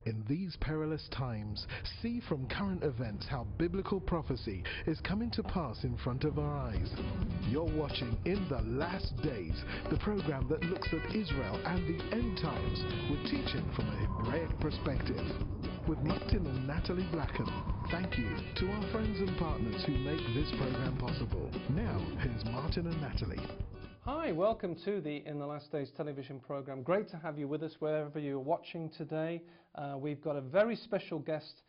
In these perilous times, see from current events how biblical prophecy is coming to pass in front of our eyes. You're watching In the Last Days, the program that looks at Israel and the end times with teaching from a Hebraic perspective. With Martin and Natalie Blackham, thank you to our friends and partners who make this program possible. Now, here's Martin and Natalie. Hi, welcome to the In the Last Days television program. Great to have you with us wherever you're watching today. We've got a very special guest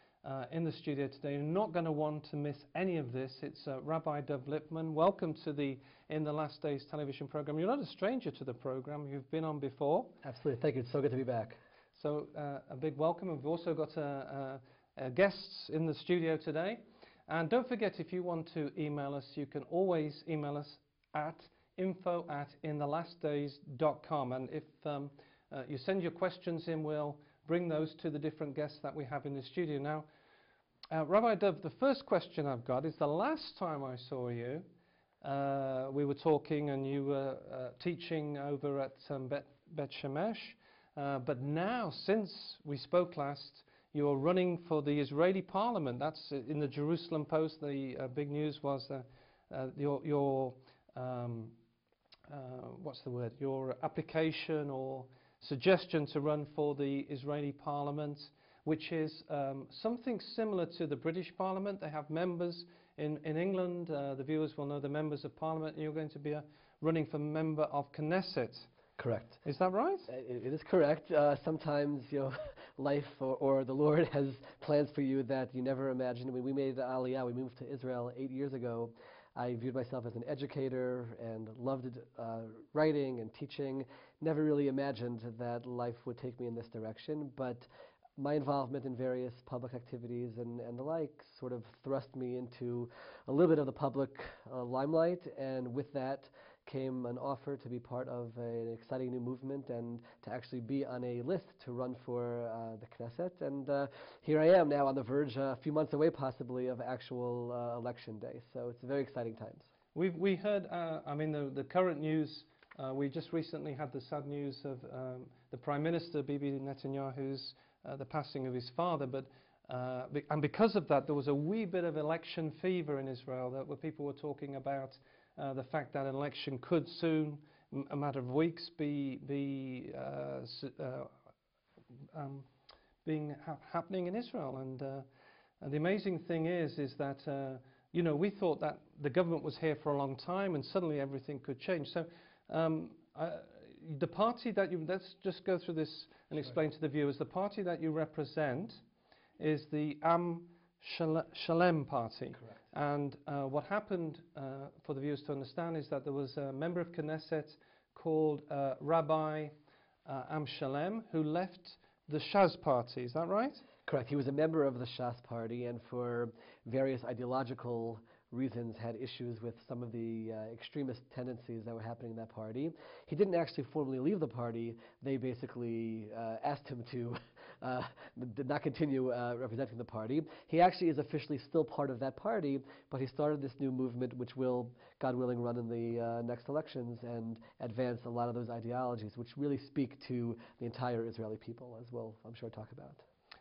in the studio today. You're not going to want to miss any of this. It's Rabbi Lipman. Welcome to the In the Last Days television program. You're not a stranger to the program. You've been on before. Absolutely. Thank you. It's so good to be back. So a big welcome. We've also got guests in the studio today. And don't forget, if you want to email us, you can always email us at info@inthelastdays.com, and if you send your questions in, we'll bring those to the different guests that we have in the studio. Now, Rabbi Dov, the first question I've got is the last time I saw you, we were talking and you were teaching over at Bet Shemesh, but now, since we spoke last, you're running for the Israeli parliament. That's in the Jerusalem Post. The big news was your your application or suggestion to run for the Israeli Parliament, which is something similar to the British Parliament. They have members in England. The viewers will know the members of Parliament, and you're going to be running for member of Knesset. Correct. Is that right? It is correct. Sometimes, life or the Lord has plans for you that you never imagined. When we made the Aliyah, we moved to Israel 8 years ago. I viewed myself as an educator and loved writing and teaching. Never really imagined that life would take me in this direction, but my involvement in various public activities and the like sort of thrust me into a little bit of the public limelight, and with that came an offer to be part of an exciting new movement and to actually be on a list to run for the Knesset. And here I am now on the verge, a few months away possibly, of actual election day. So it's very exciting times. We heard, the current news, we just recently had the sad news of the Prime Minister, Bibi Netanyahu's the passing of his father, and because of that, there was a wee bit of election fever in Israel, where people were talking about the fact that an election could soon, a matter of weeks, be happening in Israel. And the amazing thing is that we thought that the government was here for a long time, and suddenly everything could change. So. The party that let's just go through this and explain to the viewers. The party that you represent is the Am Shalem party. Correct. And what happened, for the viewers to understand, is that there was a member of Knesset called Rabbi Am Shalem who left the Shas party. Is that right? Correct. He was a member of the Shas party, and for various ideological reasons had issues with some of the extremist tendencies that were happening in that party. He didn't actually formally leave the party. They basically asked him to did not continue representing the party. He actually is officially still part of that party, but he started this new movement which will, God willing, run in the next elections and advance a lot of those ideologies which really speak to the entire Israeli people, as we'll, I'm sure, talk about.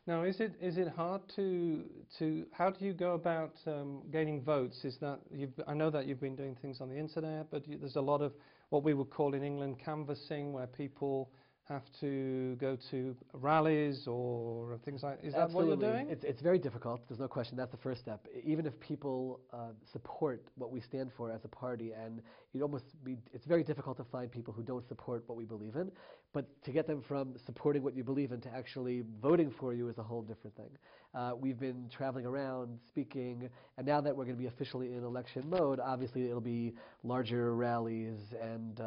Now, is it hard to how do you go about gaining votes? Is that I know that you've been doing things on the internet, but there's a lot of what we would call in England canvassing, where people have to go to rallies or things like. Is that Absolutely. what you're doing? It's very difficult. There's no question. That's the first step. Even if people support what we stand for as a party, and it's very difficult to find people who don't support what we believe in. But to get them from supporting what you believe in to actually voting for you is a whole different thing. We've been traveling around, speaking, and now that we're going to be officially in election mode, obviously it'll be larger rallies and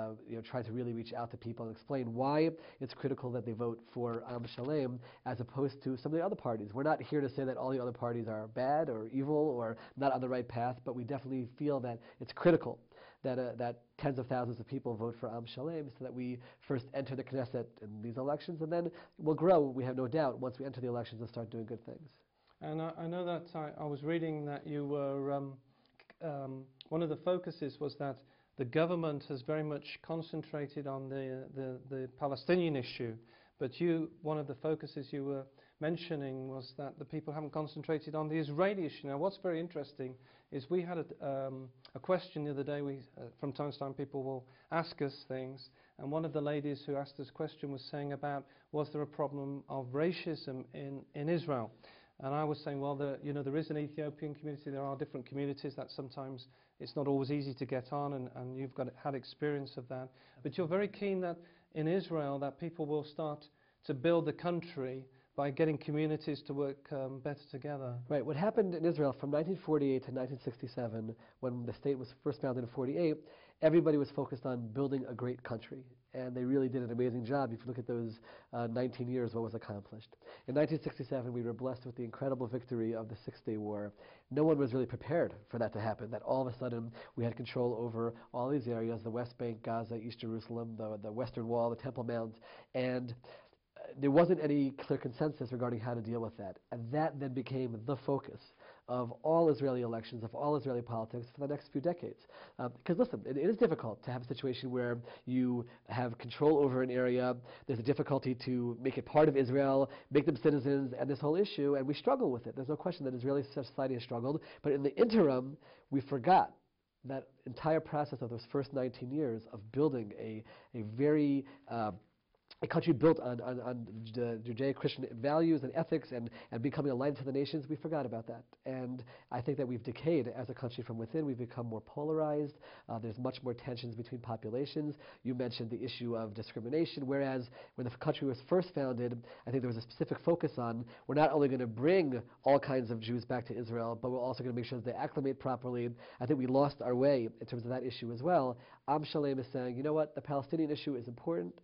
try to really reach out to people and explain why it's critical that they vote for Am Shalem as opposed to some of the other parties. We're not here to say that all the other parties are bad or evil or not on the right path, but we definitely feel that it's critical that tens of thousands of people vote for Am Shalem so that we first enter the Knesset in these elections, and then we'll grow, we have no doubt, once we enter the elections and start doing good things. And I know that I was reading that you were, one of the focuses was that the government has very much concentrated on the Palestinian issue, but one of the focuses you were mentioning was that the people haven't concentrated on the Israeli issue. Now, what's very interesting is we had a question the other day. From time to time, people will ask us things, and one of the ladies who asked us a question was saying about, was there a problem of racism in Israel? And I was saying, well, there is an Ethiopian community. There are different communities that sometimes it's not always easy to get on, and you've had experience of that. But you're very keen that in Israel that people will start to build the country by getting communities to work better together. Right. What happened in Israel from 1948 to 1967, when the state was first founded in 48, everybody was focused on building a great country. And they really did an amazing job. If you look at those 19 years, what was accomplished. In 1967, we were blessed with the incredible victory of the Six-Day War. No one was really prepared for that to happen, that all of a sudden we had control over all these areas, the West Bank, Gaza, East Jerusalem, the Western Wall, the Temple Mount, and there wasn't any clear consensus regarding how to deal with that. And that then became the focus of all Israeli elections, of all Israeli politics for the next few decades. Because listen, it is difficult to have a situation where you have control over an area, there's a difficulty to make it part of Israel, make them citizens, and this whole issue, and we struggle with it. There's no question that Israeli society has struggled, but in the interim, we forgot that entire process of those first 19 years of building a very a country built on Judeo-Christian values and ethics and becoming a light to the nations. We forgot about that. And I think that we've decayed as a country from within. We've become more polarized. There's much more tensions between populations. You mentioned the issue of discrimination, whereas when the country was first founded, I think there was a specific focus on, we're not only going to bring all kinds of Jews back to Israel, but we're also going to make sure that they acclimate properly. I think we lost our way in terms of that issue as well. Am Shalem is saying, you know what, the Palestinian issue is important,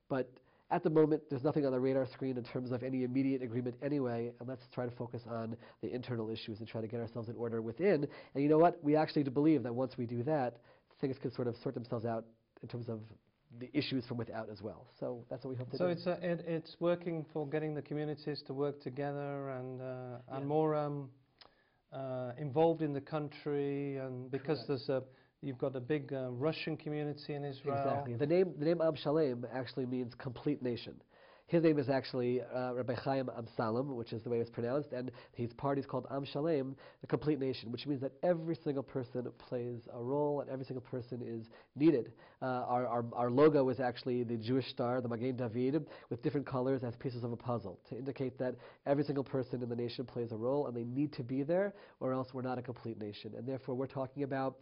but at the moment, there's nothing on the radar screen in terms of any immediate agreement anyway, and let's try to focus on the internal issues and try to get ourselves in order within. And you know what? We actually do believe that once we do that, things can sort of sort themselves out in terms of the issues from without as well. So that's what we hope to do. So it's working for getting the communities to work together and more involved in the country, and because you've got a big Russian community in Israel. Exactly. The name Am Shalem actually means complete nation. His name is actually Rabbi Chaim Amsalem, which is the way it's pronounced, and his party is called Am Shalem, the complete nation, which means that every single person plays a role and every single person is needed. Our logo is actually the Jewish star, the Magen David, with different colors as pieces of a puzzle to indicate that every single person in the nation plays a role and they need to be there, or else we're not a complete nation. And therefore we're talking about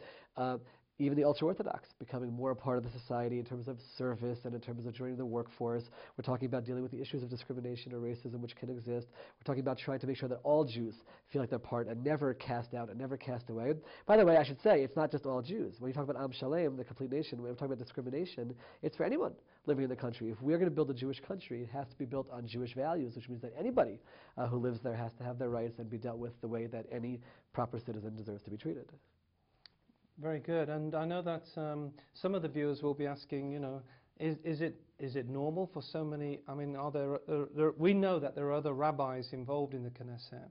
even the ultra-Orthodox becoming more a part of the society in terms of service and in terms of joining the workforce. We're talking about dealing with the issues of discrimination or racism which can exist. We're talking about trying to make sure that all Jews feel like they're part and never cast out and never cast away. By the way, I should say, it's not just all Jews. When you talk about Am Shalem, the complete nation, when we're talking about discrimination, it's for anyone living in the country. If we're going to build a Jewish country, it has to be built on Jewish values, which means that anybody who lives there has to have their rights and be dealt with the way that any proper citizen deserves to be treated. Very good. And I know that some of the viewers will be asking, is it normal for so many? I mean, are there we know that there are other rabbis involved in the Knesset.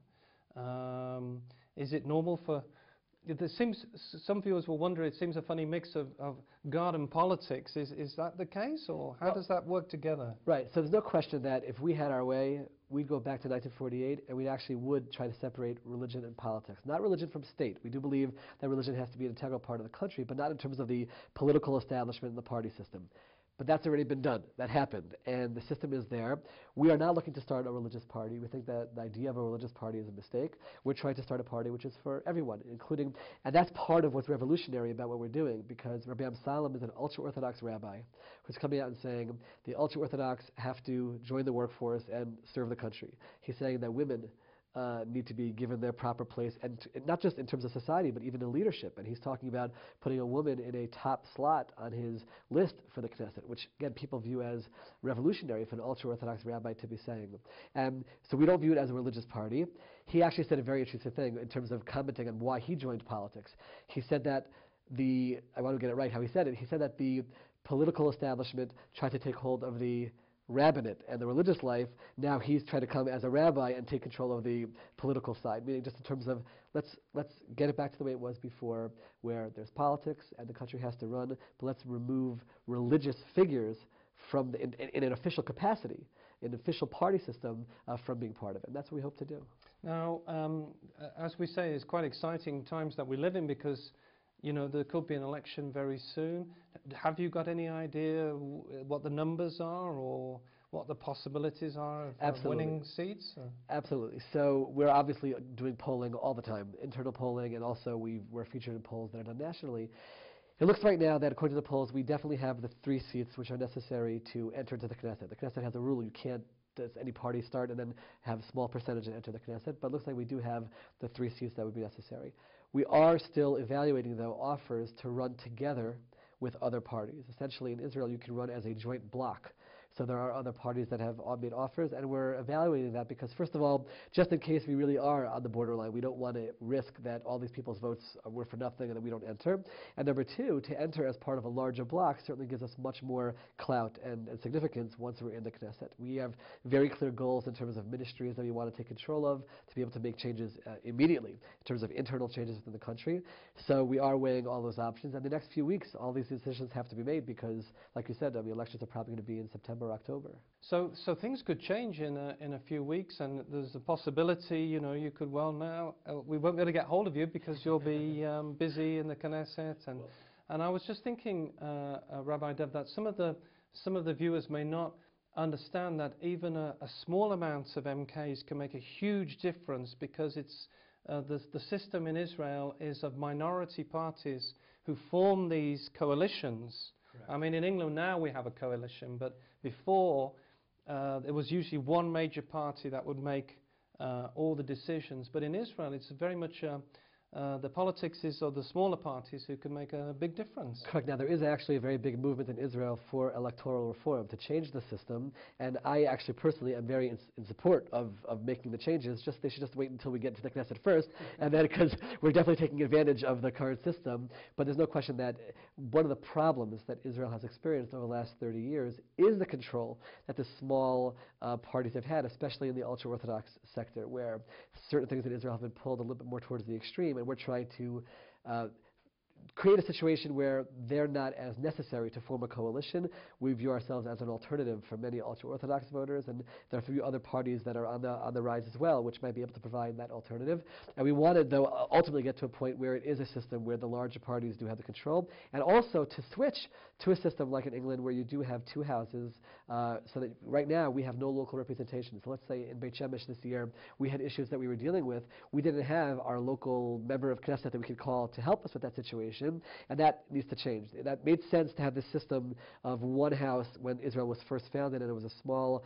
Is it normal for? There seems some viewers will wonder. It seems a funny mix of God and politics. Is that the case, or how does that work together? Right. So there's no question that if we had our way, we'd go back to 1948, and we actually would try to separate religion and politics. Not religion from state. We do believe that religion has to be an integral part of the country, but not in terms of the political establishment and the party system. But that's already been done. That happened. And the system is there. We are not looking to start a religious party. We think that the idea of a religious party is a mistake. We're trying to start a party which is for everyone, including, and that's part of what's revolutionary about what we're doing, because Rabbi Amsalem is an ultra-Orthodox rabbi who's coming out and saying the ultra-Orthodox have to join the workforce and serve the country. He's saying that women need to be given their proper place, and not just in terms of society, but even in leadership. And he's talking about putting a woman in a top slot on his list for the Knesset, which, again, people view as revolutionary for an ultra-Orthodox rabbi to be saying. And so we don't view it as a religious party. He actually said a very interesting thing in terms of commenting on why he joined politics. He said that I want to get it right how he said it, he said that the political establishment tried to take hold of the rabbinate and the religious life. Now he's trying to come as a rabbi and take control of the political side, meaning just in terms of let's get it back to the way it was before, where there's politics and the country has to run, but let's remove religious figures from in an official capacity an official party system from being part of it. And that's what we hope to do. Now, as we say, it's quite exciting times that we live in because, there could be an election very soon. Have you got any idea what the numbers are or what the possibilities are of winning seats? Absolutely. So we're obviously doing polling all the time, internal polling, and also we're featured in polls that are done nationally. It looks right now that according to the polls, we definitely have the 3 seats which are necessary to enter into the Knesset. The Knesset has a rule: you can't, does any party start and then have a small percentage and enter the Knesset, but it looks like we do have the 3 seats that would be necessary. We are still evaluating, though, offers to run together with other parties. Essentially, in Israel, you can run as a joint bloc. So there are other parties that have made offers, and we're evaluating that because, first of all, just in case we really are on the borderline, we don't want to risk that all these people's votes were for nothing and that we don't enter. And number 2, to enter as part of a larger bloc certainly gives us much more clout and significance once we're in the Knesset. We have very clear goals in terms of ministries that we want to take control of to be able to make changes immediately in terms of internal changes within the country. So we are weighing all those options. And the next few weeks, all these decisions have to be made because, like you said, the elections are probably going to be in September or October. So things could change in a few weeks, and there's a possibility, you could we won't be able to get hold of you because you'll be busy in the Knesset. And I was just thinking, Rabbi Dev, that some of the viewers may not understand that even a small amount of MKs can make a huge difference because it's the system in Israel is of minority parties who form these coalitions. Correct. I mean, in England now we have a coalition, but before it was usually one major party that would make all the decisions. But in Israel, it's very much the politics is of the smaller parties who can make a big difference. Correct. Now, there is actually a very big movement in Israel for electoral reform to change the system, and I actually personally am very in support of making the changes. They should just wait until we get to the Knesset first, and then because we're definitely taking advantage of the current system. But there's no question that one of the problems that Israel has experienced over the last 30 years is the control that the small parties have had, especially in the ultra-Orthodox sector, where certain things in Israel have been pulled a little bit more towards the extreme, and we're trying to create a situation where they're not as necessary to form a coalition. We view ourselves as an alternative for many ultra-Orthodox voters, and there are a few other parties that are on the rise as well, which might be able to provide that alternative. And we wanted, though, ultimately get to a point where it is a system where the larger parties do have the control, and also to switch to a system like in England where you do have 2 houses, so that right now we have no local representation. So let's say in Beit Shemesh this year, we had issues that we were dealing with. We didn't have our local member of Knesset that we could call to help us with that situation, and that needs to change. That made sense to have this system of 1 house when Israel was first founded and it was a small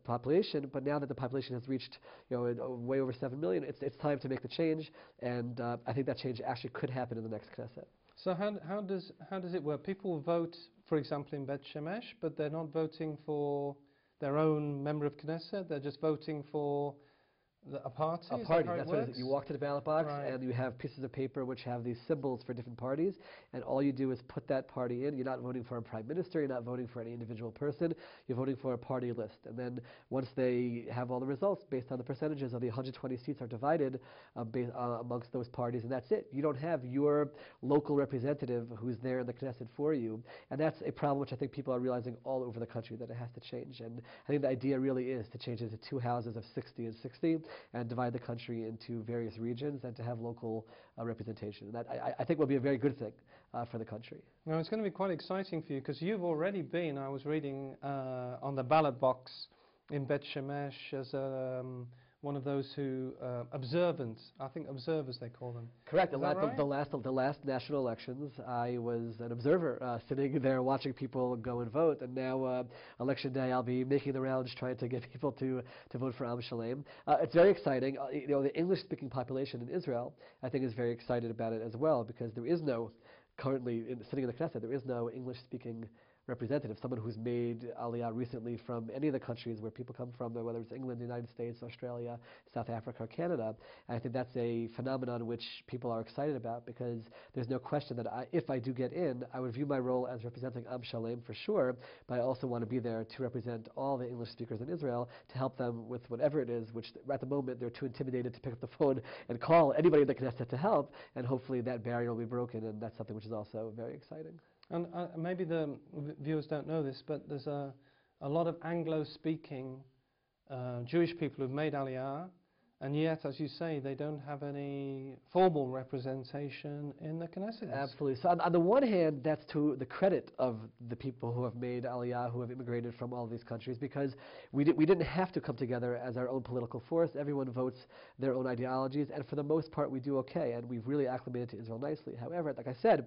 population, but now that the population has reached way over 7 million, it's time to make the change, and I think that change actually could happen in the next Knesset. So how does it work? People vote, for example, in Beit Shemesh, but they're not voting for their own member of Knesset. They're just voting for a party? A party, that's what it is. You walk to the ballot box, right, and you have pieces of paper which have these symbols for different parties, and all you do is put that party in. You're not voting for a prime minister, you're not voting for any individual person, you're voting for a party list. And then once they have all the results, based on the percentages of the 120 seats are divided amongst those parties, and that's it. You don't have your local representative who's there in the Knesset for you, and that's a problem which I think people are realizing all over the country that it has to change. And I think the idea really is to change it to 2 houses of 60 and 60, and divide the country into various regions and to have local representation. And that, I think, will be a very good thing for the country. Now, it's going to be quite exciting for you because you've already been, I was reading on the ballot box in Beit Shemesh as one of those who observers they call them. Correct. Is that right? The last national elections, I was an observer sitting there watching people go and vote, and now election day I'll be making the rounds trying to get people to vote for Am Shalem. It's very exciting. The English-speaking population in Israel, I think, is very excited about it as well because there is no, currently sitting in the Knesset, there is no English-speaking representative, someone who's made Aliyah recently from any of the countries where people come from, whether it's England, the United States, Australia, South Africa, or Canada. And I think that's a phenomenon which people are excited about because there's no question that if I do get in, I would view my role as representing Am Shalem for sure, but I also want to be there to represent all the English speakers in Israel to help them with whatever it is, which at the moment they're too intimidated to pick up the phone and call anybody in the Knesset to help, and hopefully that barrier will be broken, and that's something which is also very exciting. And maybe the viewers don't know this, but there's a a lot of Anglo-speaking Jewish people who've made Aliyah, and yet, as you say, they don't have any formal representation in the Knesset. Absolutely. So on the one hand, that's to the credit of the people who have made Aliyah, who have immigrated from all these countries, because we didn't have to come together as our own political force. Everyone votes their own ideologies, and for the most part, we do okay, and we've really acclimated to Israel nicely. However, like I said,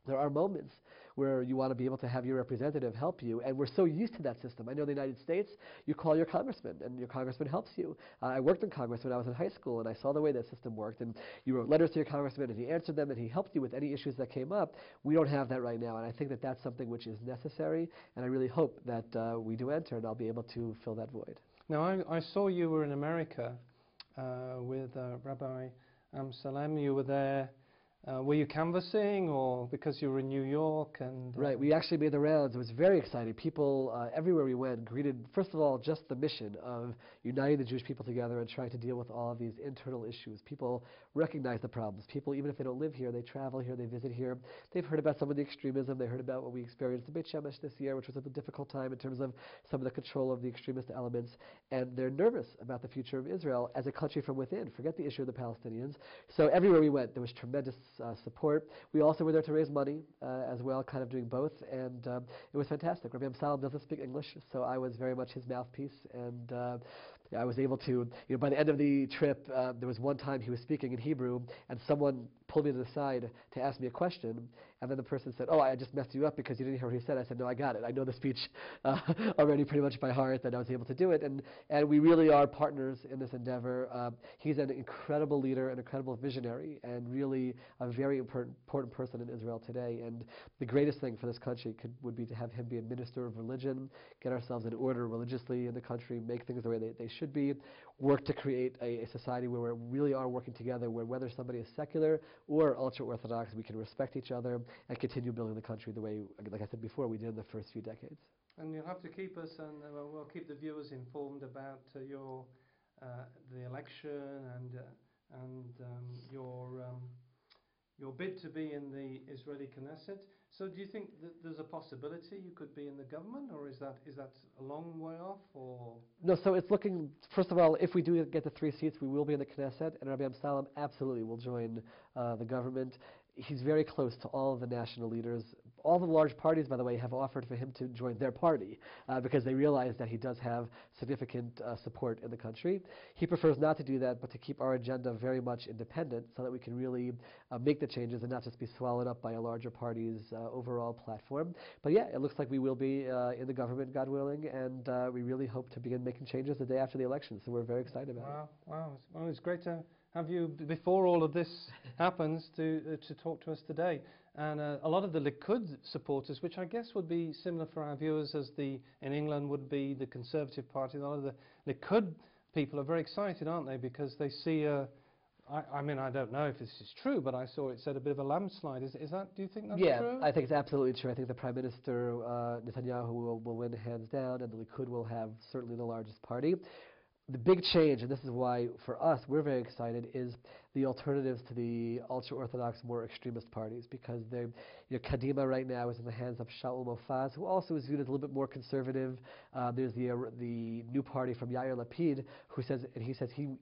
there are moments where you want to be able to have your representative help you, and we're so used to that system. I know in the United States, you call your congressman, and your congressman helps you. I worked in Congress when I was in high school, and I saw the way that system worked, and you wrote letters to your congressman, and he answered them, and he helped you with any issues that came up. We don't have that right now, and I think that that's something which is necessary, and I really hope that we do enter, and I'll be able to fill that void. Now, I saw you were in America with Rabbi Salem. You were there. Were you canvassing, or because you were in New York? And Right, we actually made the rounds. It was very exciting. People everywhere we went greeted, first of all, just the mission of uniting the Jewish people together and trying to deal with all of these internal issues. People recognize the problems. People, even if they don't live here, they travel here, they visit here. They've heard about some of the extremism. They heard about what we experienced in Beit Shemesh this year, which was a difficult time in terms of some of the control of the extremist elements. And they're nervous about the future of Israel as a country from within. Forget the issue of the Palestinians. So everywhere we went, there was tremendous support. We also were there to raise money as well, kind of doing both, and it was fantastic. Rabbi Salem doesn't speak English, so I was very much his mouthpiece, and I was able to, by the end of the trip, there was one time he was speaking in Hebrew, and someone pulled me to the side to ask me a question, and then the person said, "Oh, I just messed you up because you didn't hear what he said." I said, "No, I got it. I know the speech already pretty much by heart," that I was able to do it, and we really are partners in this endeavor. He's an incredible leader, an incredible visionary, and really a very important person in Israel today, and the greatest thing for this country would be to have him be a minister of religion, get ourselves in order religiously in the country, make things the way they should be, work to create a society where we really are working together, where whether somebody is secular or ultra-Orthodox, we can respect each other and continue building the country the way, like I said before, we did in the first few decades. And you'll have to keep us, and we'll keep the viewers informed about the election and your bid to be in the Israeli Knesset. So do you think that there's a possibility you could be in the government, or is that a long way off? Or No, so it's looking, first of all, if we do get the 3 seats, we will be in the Knesset, and Rabbi Salem absolutely will join the government. He's very close to all of the national leaders. All the large parties, by the way, have offered for him to join their party because they realize that he does have significant support in the country. He prefers not to do that, but to keep our agenda very much independent so that we can really make the changes and not just be swallowed up by a larger party's overall platform. But yeah, it looks like we will be in the government, God willing, and we really hope to begin making changes the day after the election. So we're very excited about it. Wow. Well, it's great to have you, before all of this happens, to talk to us today. And a lot of the Likud supporters, which I guess would be similar for our viewers as in England would be the Conservative Party, a lot of the Likud people are very excited, aren't they? Because they see I mean, I don't know if this is true, but I saw it said a bit of a landslide. Is that? Do you think that's true? Yeah, I think it's absolutely true. I think the Prime Minister Netanyahu will win hands down, and the Likud will have certainly the largest party. The big change, and this is why for us we're very excited, is the alternatives to the ultra-Orthodox, more extremist parties, because Kadima right now is in the hands of Shaul Mofaz, who also is viewed as a little bit more conservative. There's the new party from Yair Lapid, who says,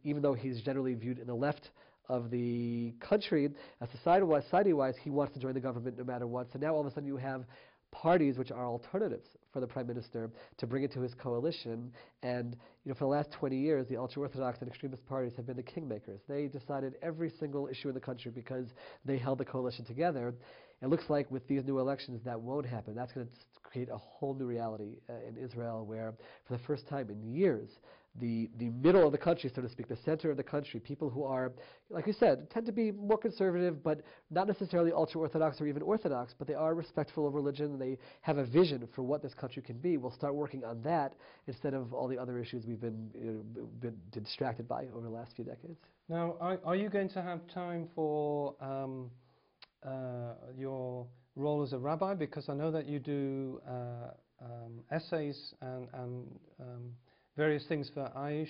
even though he's generally viewed in the left of the country, society-wise, he wants to join the government no matter what. So now all of a sudden you have parties which are alternatives for the Prime Minister to bring into his coalition. And for the last 20 years, the ultra-Orthodox and extremist parties have been the kingmakers. They decided every single issue in the country because they held the coalition together. It looks like with these new elections that won't happen. That's going to create a whole new reality in Israel, where for the first time in years, the middle of the country, so to speak, the center of the country, people who are, like you said, tend to be more conservative, but not necessarily ultra-Orthodox or even Orthodox, but they are respectful of religion. They have a vision for what this country can be. We'll start working on that instead of all the other issues we've been distracted by over the last few decades. Now, are you going to have time for your role as a rabbi? Because I know that you do essays and various things for Aish,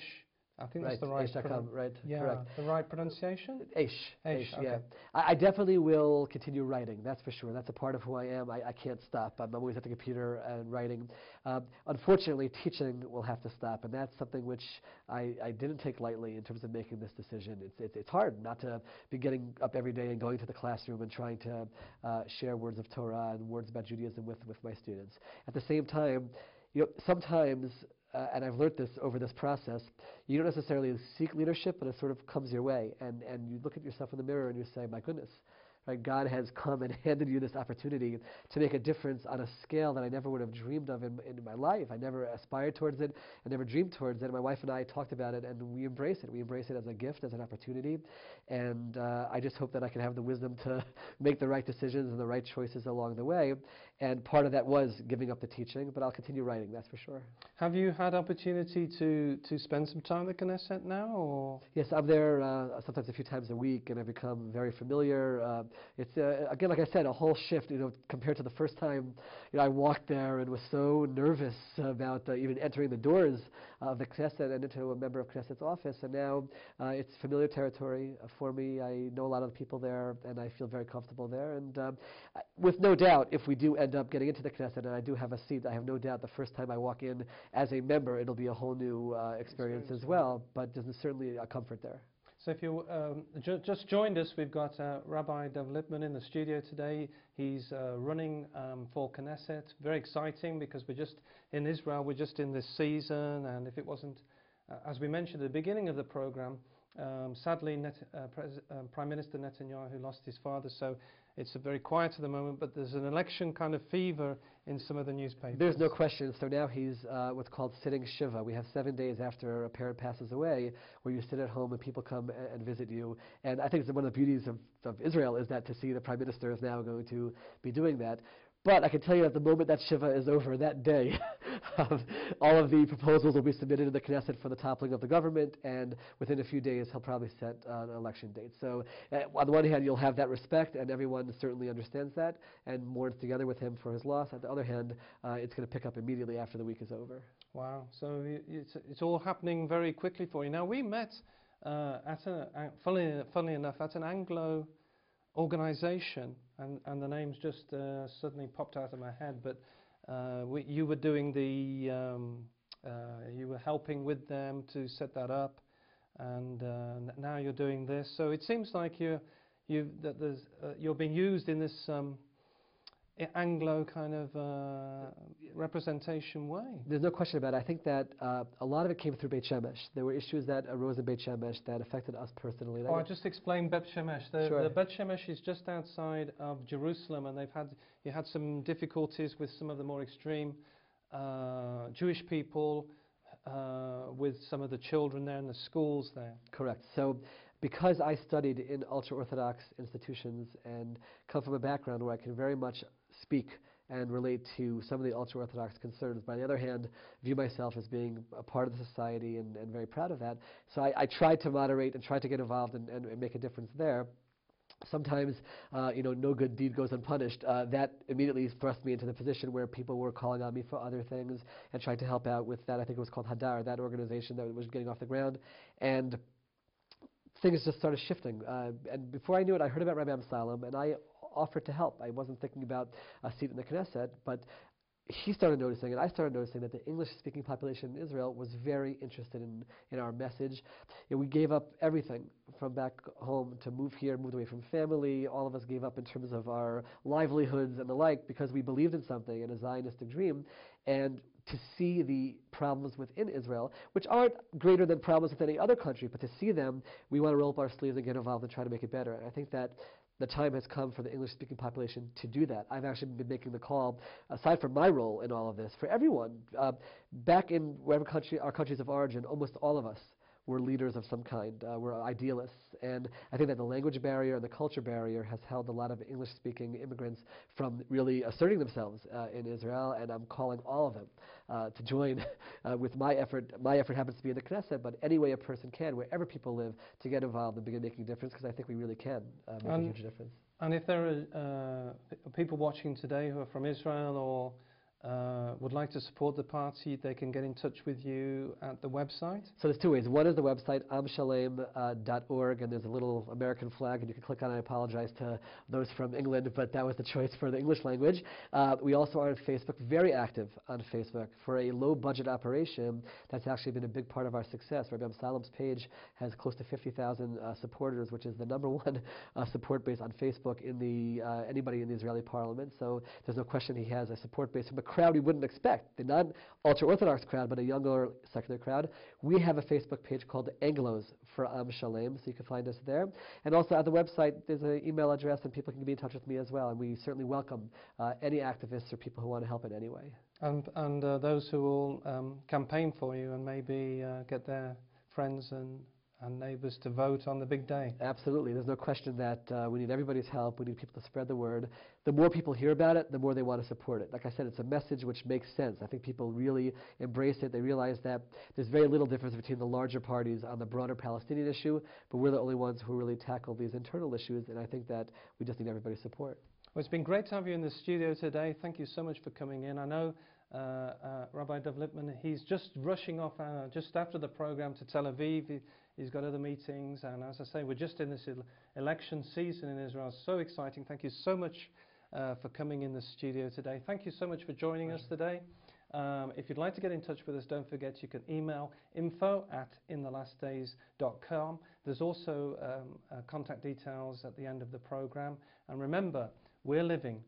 I think Right, that's the right Aish.com, right, yeah, correct. the right pronunciation? Aish, Aish, yeah. okay. I definitely will continue writing, that's for sure. That's a part of who I am. I can't stop. I'm always at the computer and writing. Unfortunately, teaching will have to stop, and that's something which I didn't take lightly in terms of making this decision. It's hard not to be getting up every day and going to the classroom and trying to share words of Torah and words about Judaism with my students. At the same time, sometimes, and I've learned this over this process, you don't necessarily seek leadership, but it sort of comes your way. And you look at yourself in the mirror and you say, my goodness, right, God has come and handed you this opportunity to make a difference on a scale that I never would have dreamed of in my life. I never aspired towards it. I never dreamed towards it. My wife and I talked about it, and we embrace it. We embrace it as a gift, as an opportunity. And I just hope that I can have the wisdom to make the right decisions and the right choices along the way. And part of that was giving up the teaching, but I'll continue writing, that's for sure. Have you had opportunity to spend some time at Knesset now, or? Yes, I'm there sometimes a few times a week, and I've become very familiar. It's again, like I said, a whole shift, compared to the first time, I walked there and was so nervous about even entering the doors of the Knesset and into a member of Knesset's office. And now it's familiar territory for me. I know a lot of the people there, and I feel very comfortable there. And with no doubt, if we do end up getting into the Knesset, and I do have a seat, I have no doubt the first time I walk in as a member, it'll be a whole new experience as well. But there's certainly a comfort there. So if you just joined us, we've got Rabbi Lipman in the studio today. He's running for Knesset. Very exciting, because we're just in Israel, we're just in this season, and if it wasn't, as we mentioned at the beginning of the program, sadly Prime Minister Netanyahu lost his father, so it's very quiet at the moment, but there's an election kind of fever in some of the newspapers. There's no question. So now he's what's called sitting Shiva. We have 7 days after a parent passes away where you sit at home and people come and visit you. And I think one of the beauties of Israel is that to see the Prime Minister is now going to be doing that. But I can tell you that the moment that Shiva is over, that day, all of the proposals will be submitted to the Knesset for the toppling of the government, and within a few days he'll probably set an election date. So on the one hand, you'll have that respect, and everyone certainly understands that and mourns together with him for his loss. On the other hand, it's going to pick up immediately after the week is over. Wow, so it's all happening very quickly for you. Now, we met, funnily enough, at an Anglo organization, and the names just suddenly popped out of my head, but you were doing you were helping with them to set that up, and now you're doing this. So it seems like you're being used in this Anglo kind of representation way. There's no question about it. I think that a lot of it came through Beit Shemesh. There were issues that arose in Beit Shemesh that affected us personally. I just explained Beit Shemesh. Sure. The Beit Shemesh is just outside of Jerusalem, and you had some difficulties with some of the more extreme Jewish people, with some of the children there and the schools there. Correct. So because I studied in ultra-Orthodox institutions and come from a background where I can very much speak and relate to some of the ultra-Orthodox concerns, but on the other hand, view myself as being a part of the society and very proud of that. So I tried to moderate and tried to get involved and make a difference there. Sometimes, no good deed goes unpunished. That immediately thrust me into the position where people were calling on me for other things and trying to help out with that. I think it was called Hadar, that organization that was getting off the ground. And things just started shifting. And before I knew it, I heard about Rabbi Amsalem, and I offered to help. I wasn't thinking about a seat in the Knesset, but he started noticing, and I started noticing, that the English-speaking population in Israel was very interested in our message. We gave up everything from back home to move here, moved away from family. All of us gave up in terms of our livelihoods and the like because we believed in something, in a Zionistic dream. And to see the problems within Israel, which aren't greater than problems with any other country, but to see them, we want to roll up our sleeves and get involved and try to make it better. And I think that the time has come for the English-speaking population to do that. I've actually been making the call, aside from my role in all of this, for everyone. Back in wherever our countries of origin, almost all of us were leaders of some kind, were idealists. And I think that the language barrier and the culture barrier has held a lot of English-speaking immigrants from really asserting themselves in Israel, and I'm calling all of them to join with my effort. My effort happens to be in the Knesset, but any way a person can, wherever people live, to get involved and begin making a difference, because I think we really can make a huge difference. And if there are people watching today who are from Israel or would like to support the party, they can get in touch with you at the website? So there's two ways. One is the website, amshalem.org, and there's a little American flag, and you can click on it. I apologize to those from England, but that was the choice for the English language. We also are on Facebook, very active on Facebook. For a low-budget operation, that's actually been a big part of our success. Rabbi Salam's page has close to 50,000 supporters, which is the #1 support base on Facebook in the anybody in the Israeli parliament. So there's no question he has a support base from a crowd we wouldn't expect, the non-ultra-Orthodox crowd, but a younger secular crowd. We have a Facebook page called Anglos for Am Shalem, so you can find us there. And also at the website, there's an email address, and people can be in touch with me as well. And we certainly welcome any activists or people who want to help in any way. And those who will campaign for you and maybe get their friends and neighbors to vote on the big day. Absolutely. There's no question that we need everybody's help. We need people to spread the word. The more people hear about it, the more they want to support it. Like I said, it's a message which makes sense. I think people really embrace it. They realize that there's very little difference between the larger parties on the broader Palestinian issue, but we're the only ones who really tackle these internal issues, and I think that we just need everybody's support. Well, it's been great to have you in the studio today. Thank you so much for coming in. I know Rabbi Lipman, he's just rushing off just after the program to Tel Aviv. He's got other meetings, and as I say, we're just in this election season in Israel. So exciting. Thank you so much for coming in the studio today. Thank you so much for joining us today. If you'd like to get in touch with us, don't forget you can email info@inthelastdays.com. There's also contact details at the end of the program. And remember, we're living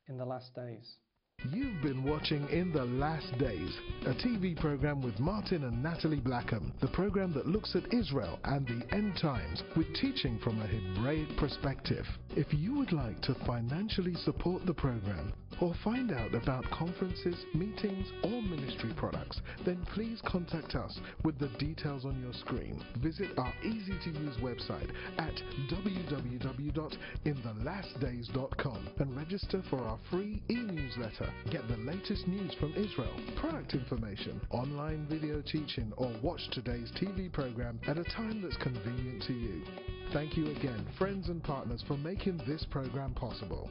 in the last days. You've been watching In the Last Days, a TV program with Martin and Natalie Blackham, the program that looks at Israel and the end times with teaching from a Hebraic perspective. If you would like to financially support the program or find out about conferences, meetings or ministry products, then please contact us with the details on your screen. Visit our easy-to-use website at www.inthelastdays.com and register for our free e-newsletter. Get the latest news from Israel, product information, online video teaching, or watch today's TV program at a time that's convenient to you. Thank you again, friends and partners, for making this program possible.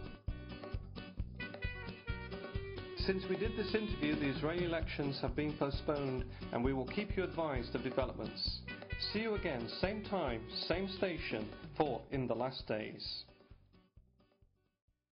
Since we did this interview, the Israeli elections have been postponed, and we will keep you advised of developments. See you again, same time, same station, for In the Last Days.